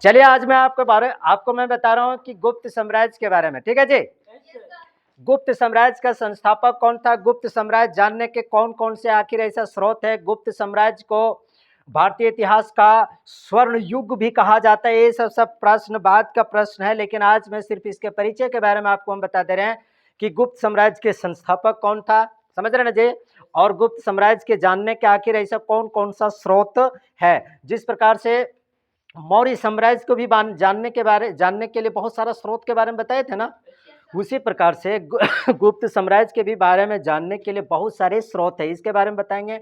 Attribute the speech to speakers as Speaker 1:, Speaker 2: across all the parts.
Speaker 1: चलिए आज मैं आपको मैं बता रहा हूं कि गुप्त साम्राज्य के बारे में। ठीक है जी। गुप्त साम्राज्य का संस्थापक कौन था, गुप्त साम्राज्य जानने के कौन कौन से आखिर ऐसा स्रोत है। गुप्त साम्राज्य को भारतीय इतिहास का स्वर्ण युग भी कहा जाता है। ये सब प्रश्न बाद का प्रश्न है, लेकिन आज मैं सिर्फ इसके परिचय के बारे में आपको हम बता दे रहे हैं कि गुप्त साम्राज्य के संस्थापक कौन था, समझ रहे ना जी। और गुप्त साम्राज्य के जानने के आखिर ऐसा कौन कौन सा स्रोत है। जिस प्रकार से मौर्य साम्राज्य को भी जानने के लिए बहुत सारा स्रोत के बारे में बताए थे ना, उसी प्रकार से गुप्त साम्राज्य के भी बारे में जानने के लिए बहुत सारे स्रोत है, इसके बारे में बताएंगे।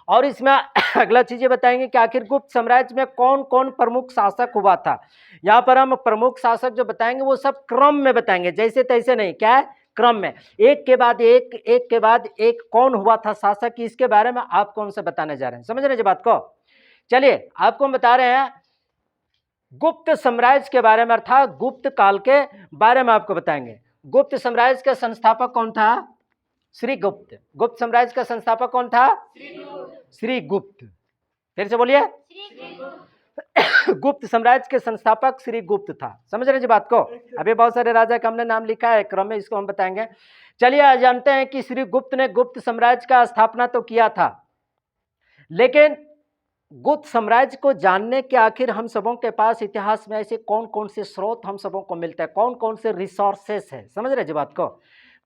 Speaker 1: और इसमें अगला चीजें बताएंगे कि आखिर गुप्त साम्राज्य में कौन कौन प्रमुख शासक हुआ था। यहाँ पर हम प्रमुख शासक जो बताएंगे वो सब क्रम में बताएंगे, जैसे तैसे नहीं, क्या है, क्रम में, एक के बाद एक कौन हुआ था शासक, इसके बारे में आपको हमसे बताने जा रहे हैं। समझ रहे हैं बात को। चलिए आपको हम बता रहे हैं गुप्त साम्राज्य के बारे में, अर्थात गुप्त काल के बारे में आपको बताएंगे। गुप्त साम्राज्य का संस्थापक कौन था, श्रीगुप्त। गुप्त साम्राज्य का संस्थापक कौन था, श्रीगुप्त। फिर से बोलिए, गुप्त साम्राज्य के संस्थापक श्रीगुप्त था। समझ रहे जी बात को। अभी बहुत सारे राजा का हमने नाम लिखा है क्रम में, इसको हम बताएंगे। चलिए आज जानते हैं कि श्रीगुप्त ने गुप्त साम्राज्य का स्थापना तो किया था, लेकिन गुप्त साम्राज्य को जानने के आखिर हम सबों के पास इतिहास में ऐसे कौन कौन से स्रोत हम सबों को मिलते हैं, कौन कौन से रिसोर्सेस है। समझ रहे जी बात को,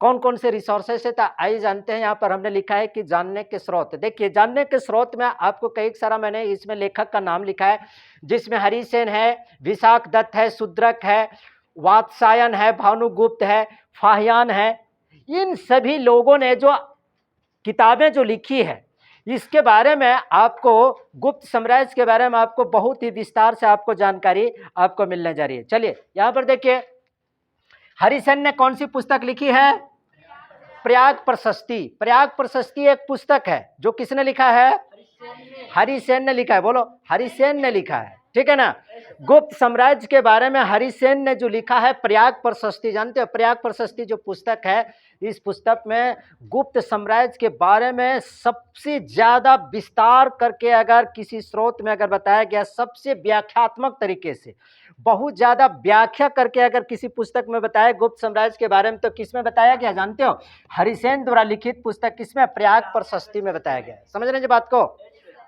Speaker 1: कौन कौन से रिसोर्सेस है। तो आइए जानते हैं। यहाँ पर हमने लिखा है कि जानने के स्रोत। देखिए जानने के स्रोत में आपको कई सारा मैंने इसमें लेखक का नाम लिखा है, जिसमें हरिसेन है, विशाख दत्त है, शूद्रक है, वात्सायन है, भानुगुप्त है, फाहियान है। इन सभी लोगों ने जो किताबें जो लिखी है, इसके बारे में आपको गुप्त साम्राज्य के बारे में आपको बहुत ही विस्तार से आपको जानकारी आपको मिलने जा रही है। चलिए यहां पर देखिए, हरिसेन ने कौन सी पुस्तक लिखी है, प्रयाग प्रशस्ति। प्रयाग प्रशस्ति एक पुस्तक है जो किसने लिखा है, हरिसेन ने लिखा है। बोलो, हरिसेन ने लिखा है, ठीक है ना। गुप्त साम्राज्य के बारे में हरिसेन ने जो लिखा है प्रयाग प्रशस्ति, जानते हो प्रयाग प्रशस्ति जो पुस्तक है, इस पुस्तक में गुप्त साम्राज्य के बारे में सबसे ज्यादा विस्तार करके अगर किसी स्रोत में अगर बताया गया, सबसे व्याख्यात्मक तरीके से बहुत ज्यादा व्याख्या करके अगर किसी पुस्तक में बताया गुप्त साम्राज्य के बारे में, तो किसमें बताया गया जानते हो, हरिसेन द्वारा लिखित पुस्तक किसमें, प्रयाग प्रशस्ति में बताया गया। समझ रहे हैं बात को,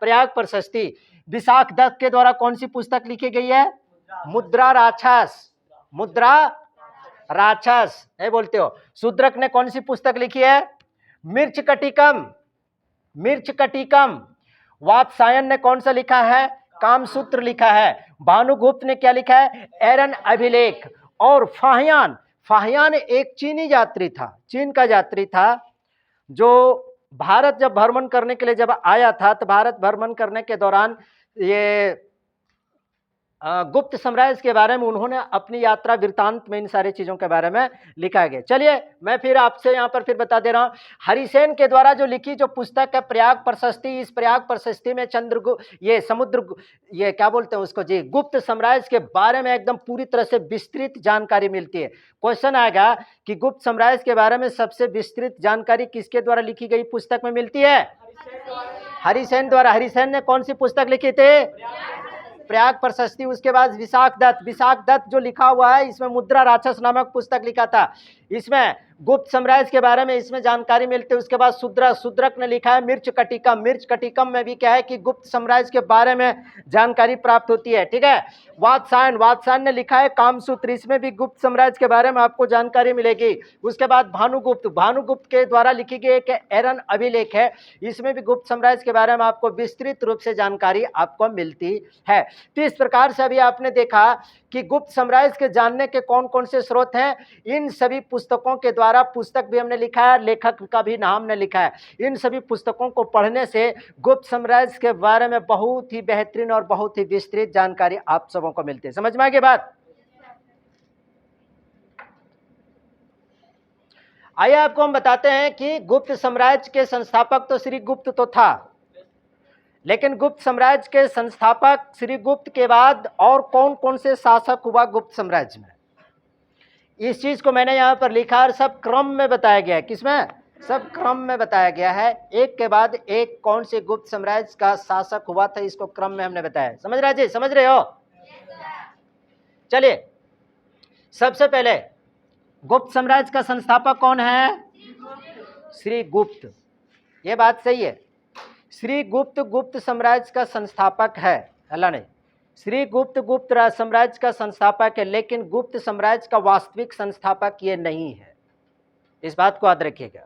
Speaker 1: प्रयाग प्रशस्ति। विशाख दत्त के द्वारा कौन सी पुस्तक लिखी गई है, मुद्रा राक्षस। मुद्रा राक्षस नहीं बोलते हो। शूद्रक ने कौन सी पुस्तक लिखी है, मिर्च कटिकम। मिर्च कटिकम। वात्सायन ने कौन सा लिखा है, कामसूत्र लिखा है। भानुगुप्त ने क्या लिखा है, एरन अभिलेख। और फाहियान, फाहियान एक चीनी यात्री था, चीन का यात्री था, जो भारत जब भ्रमण करने के लिए जब आया था, तो भारत भ्रमण करने के दौरान ये गुप्त साम्राज्य के बारे में उन्होंने अपनी यात्रा वृत्तांत में इन सारी चीजों के बारे में लिखा गया। चलिए मैं फिर आपसे यहाँ पर फिर बता दे रहा हूँ, हरिसेन के द्वारा जो लिखी जो पुस्तक है प्रयाग प्रशस्ति, इस प्रयाग प्रशस्ति में ये क्या बोलते हैं उसको जी, गुप्त साम्राज्य के बारे में एकदम पूरी तरह से विस्तृत जानकारी मिलती है। क्वेश्चन आएगा कि गुप्त साम्राज्य के बारे में सबसे विस्तृत जानकारी किसके द्वारा लिखी गई पुस्तक में मिलती है, हरिसेन द्वारा। हरिसेन ने कौन सी पुस्तक लिखी थी, प्रयाग प्रशस्ति। उसके बाद विशाख दत्त, विशाख दत्त जो लिखा हुआ है इसमें मुद्रा राक्षस नामक पुस्तक लिखा था, इसमें गुप्त साम्राज्य के बारे में इसमें जानकारी मिलती है। उसके बाद शूद्रक ने लिखा है मिर्च कटिकम। मिर्च कटिकम में भी क्या है कि गुप्त साम्राज्य के बारे में जानकारी प्राप्त होती है, ठीक है। वात्सायन ने लिखा है कामसूत्र, इसमें भी गुप्त साम्राज्य के बारे में आपको जानकारी मिलेगी। उसके बाद भानुगुप्त के द्वारा लिखी गई एक एरन अभिलेख है, इसमें भी गुप्त साम्राज्य के बारे में आपको विस्तृत रूप से जानकारी आपको मिलती है। तो इस प्रकार से अभी आपने देखा कि गुप्त साम्राज्य के जानने के कौन कौन से स्रोत हैं। इन सभी पुस्तकों के द्वारा, पुस्तक भी हमने लिखा है, लेखक का भी नाम हमने लिखा है, इन सभी पुस्तकों को पढ़ने से गुप्त साम्राज्य के बारे में बहुत ही बेहतरीन और बहुत ही विस्तृत जानकारी आप सबों को मिलती है। समझ में आ गई बात। आइए आपको हम बताते हैं कि गुप्त साम्राज्य के संस्थापक तो श्रीगुप्त तो था, लेकिन गुप्त साम्राज्य के संस्थापक श्रीगुप्त के बाद और कौन कौन से शासक हुआ गुप्त साम्राज्य में, इस चीज को मैंने यहां पर लिखा और सब क्रम में बताया गया है। किसमें, सब क्रम में बताया गया है, एक के बाद एक कौन से गुप्त साम्राज्य का शासक हुआ था, इसको क्रम में हमने बताया। समझ रहे जी, समझ रहे हो। चलिए, सबसे पहले गुप्त साम्राज्य का संस्थापक कौन है? श्री गुप्त। ये बात सही है, श्री गुप्त गुप्त साम्राज्य का संस्थापक है, अल्लाह नहीं। श्री गुप्त गुप्त साम्राज्य का संस्थापक है, लेकिन गुप्त साम्राज्य का वास्तविक संस्थापक ये नहीं है। इस बात को याद रखिएगा।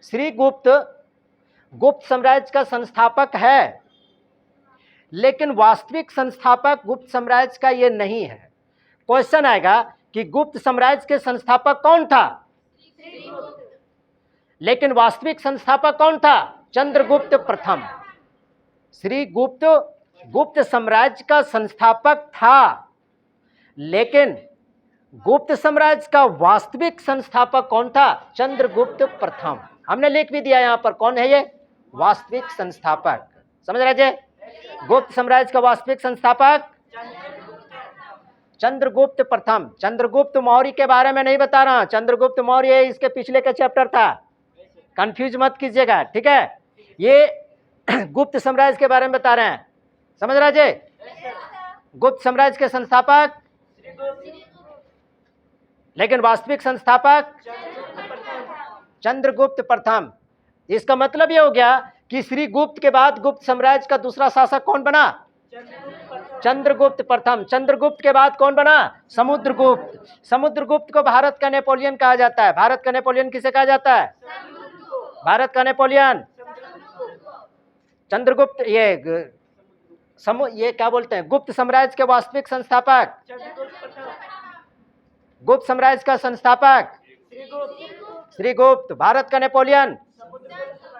Speaker 1: श्री गुप्त गुप्त साम्राज्य का संस्थापक है, लेकिन वास्तविक संस्थापक गुप्त साम्राज्य का ये नहीं है। क्वेश्चन आएगा कि गुप्त साम्राज्य के संस्थापक कौन था? लेकिन वास्तविक संस्थापक कौन था? चंद्रगुप्त प्रथम। श्री गुप्त गुप्त साम्राज्य का संस्थापक था, लेकिन गुप्त साम्राज्य का वास्तविक संस्थापक कौन था? चंद्रगुप्त प्रथम। हमने लिख भी दिया यहां पर, कौन है ये वास्तविक संस्थापक, समझ रहे थे? गुप्त साम्राज्य का वास्तविक संस्थापक चंद्रगुप्त प्रथम। चंद्रगुप्त मौर्य के बारे में नहीं बता रहा, चंद्रगुप्त मौर्य इसके पिछले का चैप्टर था, कंफ्यूज मत कीजिएगा, ठीक है? ये गुप्त साम्राज्य के बारे में बता रहे हैं, समझ रहे जी? गुप्त साम्राज्य के संस्थापक, लेकिन वास्तविक संस्थापक चंद्रगुप्त प्रथम। इसका मतलब ये हो गया कि श्री गुप्त के बाद गुप्त साम्राज्य का दूसरा शासक कौन बना? चंद्रगुप्त प्रथम। चंद्रगुप्त के बाद कौन बना? समुद्रगुप्त। समुद्रगुप्त को भारत का नेपोलियन कहा जाता है। भारत का नेपोलियन किसे कहा जाता है? भारत का नेपोलियन चंद्रगुप्त। ये क्या बोलते हैं? गुप्त साम्राज्य के वास्तविक संस्थापक, गुप्त साम्राज्य का संस्थापक श्रीगुप्त। भारत का नेपोलियन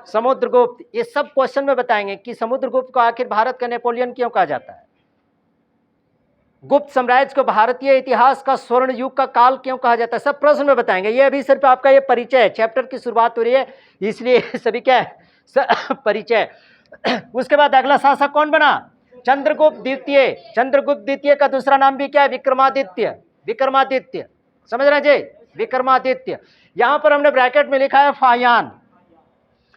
Speaker 1: समुद्रगुप्त। ये सब क्वेश्चन में बताएंगे कि समुद्रगुप्त को आखिर भारत का नेपोलियन क्यों कहा जाता है, गुप्त साम्राज्य को भारतीय इतिहास का स्वर्ण युग का काल क्यों कहा जाता है, सब प्रश्न में बताएंगे। ये अभी सिर्फ आपका ये परिचय है, चैप्टर की शुरुआत हो रही है, इसलिए सभी क्या है परिचय। उसके बाद अगला शासक कौन बना? चंद्रगुप्त द्वितीय। चंद्रगुप्त द्वितीय का दूसरा नाम भी क्या है? विक्रमादित्य। विक्रमादित्य, समझ रहे जी? विक्रमादित्य। यहां पर हमने ब्रैकेट में लिखा है फायान।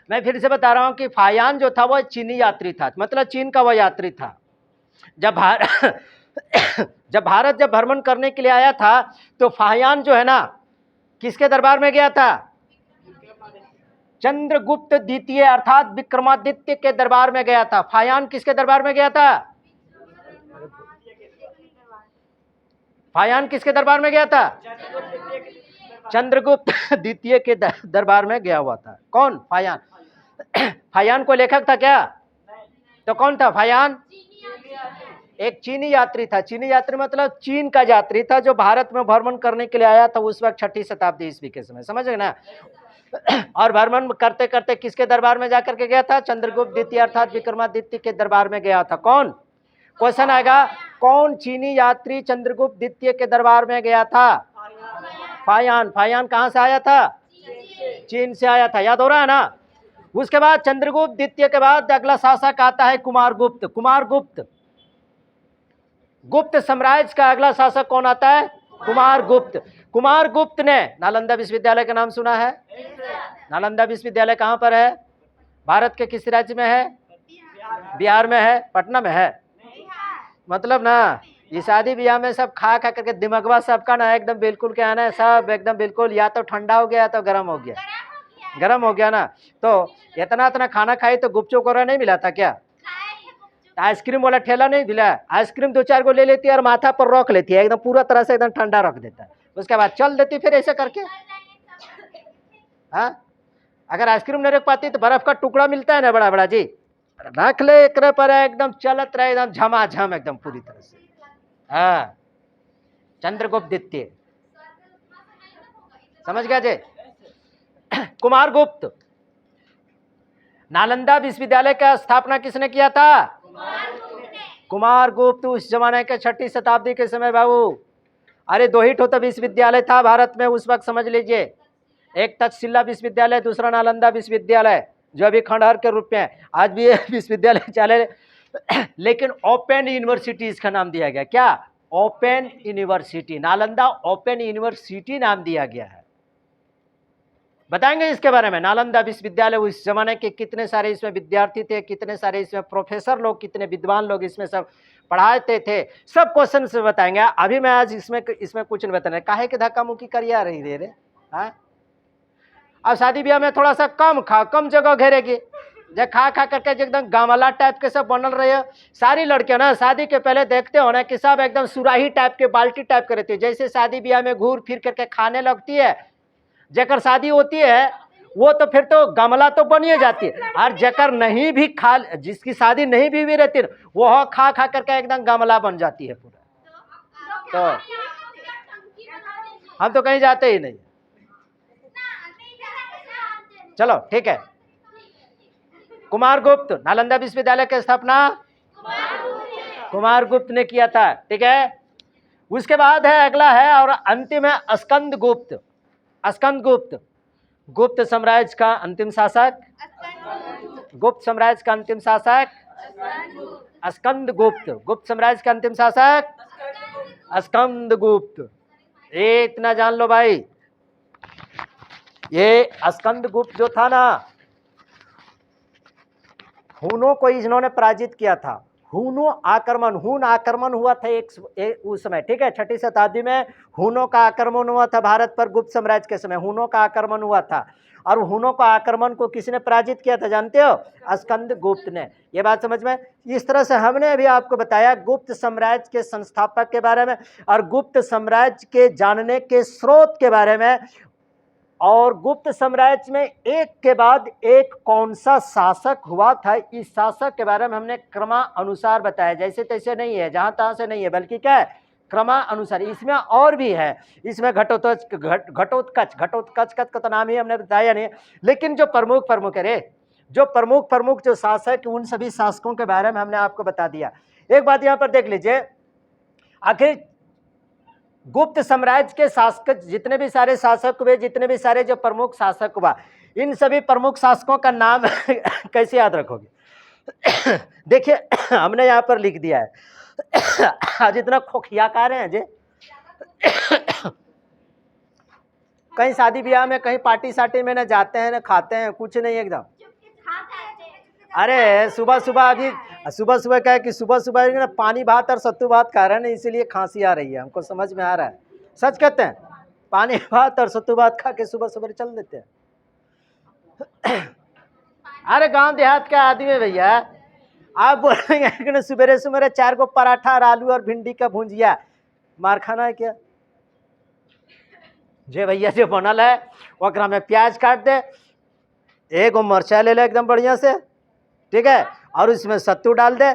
Speaker 1: मैं फिर से बता रहा हूं कि फायान जो था वह चीनी यात्री था, मतलब चीन का वह यात्री था। जब भारत जब भ्रमण करने के लिए आया था तो फायान जो है ना, किसके दरबार में गया था? चंद्रगुप्त द्वितीय अर्थात विक्रमादित्य के दरबार में गया था। फायान किसके दरबार में गया था? फायान किसके दरबार में गया था? चंद्रगुप्त द्वितीय के दरबार में गया हुआ था। कौन? फायान। फायान को लेखक था क्या? तो कौन था फायान? एक चीनी यात्री था। चीनी यात्री मतलब चीन का यात्री था जो भारत में भ्रमण करने के लिए आया था उस वक्त 6ठी शताब्दी ईस्वी के समय, समझ गए ना? और भ्रमण करते करते किसके दरबार में जाकर के गया था? चंद्रगुप्त द्वितीय अर्थात विक्रमादित्य के दरबार में गया था। कौन? क्वेश्चन आएगा, कौन चीनी यात्री चंद्रगुप्त द्वितीय के दरबार में गया था? फायान। फायान कहां से आया था? चीन से आया था, याद हो रहा है ना? उसके बाद चंद्रगुप्त द्वितीय के बाद अगला शासक आता है कुमारगुप्त। कुमारगुप्त। गुप्त साम्राज्य का अगला शासक कौन आता है? कुमारगुप्त। कुमारगुप्त ने नालंदा विश्वविद्यालय का नाम सुना है? नालंदा विश्वविद्यालय कहां पर है? भारत के किस राज्य में है? बिहार में है? पटना में है? मतलब ना, ये शादी ब्याह में सब खा खा करके दिमागवा सबका ना एकदम बिल्कुल क्या है ना, सब एकदम बिल्कुल या तो ठंडा हो गया या तो गर्म हो गया। गर्म हो गया ना, तो इतना खाना खाई तो गुपचुप वगैरह नहीं मिला था क्या? आइसक्रीम वाला ठेला नहीं मिला? आइसक्रीम 2-4 को ले लेती है और माथा पर रख लेती है, एकदम पूरा तरह से एकदम ठंडा रख देता है, उसके बाद चल देती फिर ऐसे करके। हाँ, अगर आइसक्रीम नहीं रख पाती तो बर्फ का टुकड़ा मिलता है ना बड़ा बड़ा जी, रख ले एक पर एकदम चलत रहे एकदम झमाझम एकदम पूरी तरह से। हाँ, चंद्रगुप्त द्वितीय, समझ गया जी? कुमारगुप्त। नालंदा विश्वविद्यालय का स्थापना किसने किया था? कुमारगुप्त। उस जमाने के 6ठी शताब्दी के समय बाबू, अरे 2 ही तो विश्वविद्यालय था भारत में उस वक्त, समझ लीजिए। एक तक्षशिला विश्वविद्यालय, दूसरा नालंदा विश्वविद्यालय जो अभी खंडहर के रूप में आज भी विश्वविद्यालय चले, लेकिन ओपन यूनिवर्सिटी इसका नाम दिया गया। क्या? Open university. Nalanda open university नाम दिया गया है। बताएंगे इसके बारे में। नालंदा विश्वविद्यालय उस जमाने के कितने सारे इसमें विद्यार्थी थे, कितने सारे इसमें प्रोफेसर लोग, कितने विद्वान लोग इसमें सब पढ़ाते थे, सब क्वेश्चन से बताएंगे। अभी मैं आज इसमें कुछ नहीं बताना। काहे के धक्का मुक्की करिया रही रे हाँ। अब शादी ब्याह में थोड़ा सा कम खा, कम जगह घेरेगी, जो खा खा करके एकदम गामला टाइप के सब बनल रहे हो। सारी लड़कियां ना शादी के पहले देखते हो ना कि सब एकदम सुराही टाइप के, बाल्टी टाइप के रहती है। जैसे शादी ब्याह में घूर फिर करके खाने लगती है, जेकर शादी होती है वो तो फिर तो गमला तो बनिए जाती है, और जेकर नहीं भी खा, जिसकी शादी नहीं भी रहती वो खा खा करके एकदम गमला बन जाती है पूरा। तो हम तो कहीं जाते ही नहीं। चलो ठीक है। कुमारगुप्त, नालंदा विश्वविद्यालय की स्थापना कुमारगुप्त ने किया था, ठीक है। उसके बाद है, अगला है और अंतिम है स्कंदगुप्त। स्कंदगुप्त गुप्त साम्राज्य का अंतिम शासक, गुप्त साम्राज्य का अंतिम शासक स्कंदगुप्त, गुप्त साम्राज्य का अंतिम शासक स्कंदगुप्त। ये इतना जान लो भाई, ये स्कंदगुप्त जो था ना, हुनों को इन्होंने पराजित किया था। हुन आक्रमण हुआ था एक उस समय, ठीक है। 6ठी शताब्दी में हुनों का आक्रमण हुआ था भारत पर। गुप्त साम्राज्य के समय हुनों का आक्रमण हुआ था, और हुनों का आक्रमण को किसने पराजित किया था जानते हो? स्कंदगुप्त ने। ये बात समझ में? इस तरह से हमने अभी आपको बताया गुप्त साम्राज्य के संस्थापक के बारे में, और गुप्त साम्राज्य के जानने के स्रोत के बारे में, और गुप्त साम्राज्य में एक के बाद एक कौन सा शासक हुआ था, इस शासक के बारे में हमने क्रमानुसार बताया। जैसे तैसे नहीं है, जहां तहां से नहीं है, बल्कि क्या है, क्रमानुसार। इसमें और भी है, इसमें घटोत्कच का तो नाम ही हमने बताया नहीं, लेकिन जो प्रमुख है रे, जो प्रमुख जो शासक, उन सभी शासकों के बारे में हमने आपको बता दिया। एक बात यहां पर देख लीजिए, आखिर गुप्त साम्राज्य के शासक, जितने भी सारे शासक हुए, जितने भी सारे जो प्रमुख शासक हुआ, इन सभी प्रमुख शासकों का नाम कैसे याद रखोगे? देखिए हमने यहाँ पर लिख दिया है। आज इतना खोखियाकार हैं जे कहीं शादी ब्याह में, कहीं पार्टी सार्टी में ना जाते हैं ना खाते हैं, कुछ नहीं एकदम। अरे सुबह सुबह क्या है कि सुबह ना पानी भात और सत्तू भात खा रहे हैं ना, इसीलिए खांसी आ रही है, हमको समझ में आ रहा है। सच कहते हैं, पानी भात और सत्तू भात खा के सुबह चल देते हैं। अरे गांव देहात का आदमी भैया, आप बोलेंगे कि सुबह 4 को पराठा और आलू और भिंडी का भुंजिया मार खाना है क्या? जे भैया जो बनल है वकरा में प्याज काट दे, एगो मरचा ले ले एकदम बढ़िया से, ठीक है, और उसमें सत्तू डाल दे,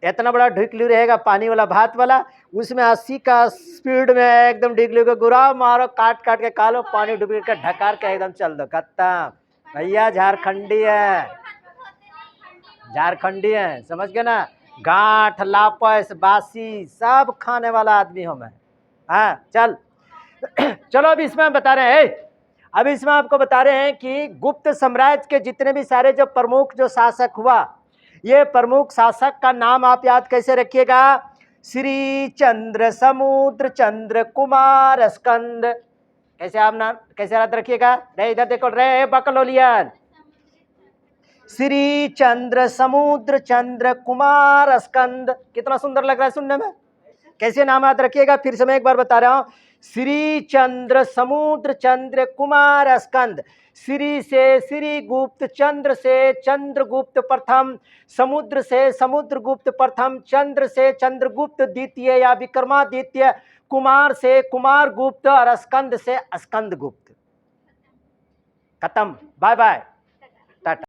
Speaker 1: इतना बड़ा ढिकलू रहेगा पानी वाला भात वाला, उसमें 80 का स्पीड में एकदम ढिकलू को गुरा मारो, काट के खा लो, पानी डुबी के ढकार के एकदम चल दो, खत्म। भैया झारखंडी है, समझ गए ना? गांठ लापस बासी सब खाने वाला आदमी हूं मैं। हाँ चल चलो अब इसमें हम बता रहे हैं, अब इसमें आपको बता रहे हैं कि गुप्त साम्राज्य के जितने भी सारे जो प्रमुख जो शासक हुआ, ये प्रमुख शासक का नाम आप याद कैसे रखिएगा? श्री चंद्र समुद्र चंद्र कुमार स्कंद। कैसे आप नाम कैसे याद रखिएगा? रे इधर देखो रे बकलोलियन, श्री चंद्र समुद्र चंद्र कुमार स्कंद। कितना सुंदर लग रहा है सुनने में। कैसे नाम याद रखिएगा? फिर से मैं एक बार बता रहा हूं, श्री चंद्र समुद्र चंद्र कुमार स्कंद। श्री से श्री गुप्त, चंद्र से चंद्रगुप्त प्रथम, समुद्र से समुद्रगुप्त प्रथम, चंद्र से चंद्रगुप्त द्वितीय या विक्रमादित्य, कुमार से कुमार गुप्त, और स्कंद से स्कंद गुप्त। खत्म, बाय बाय।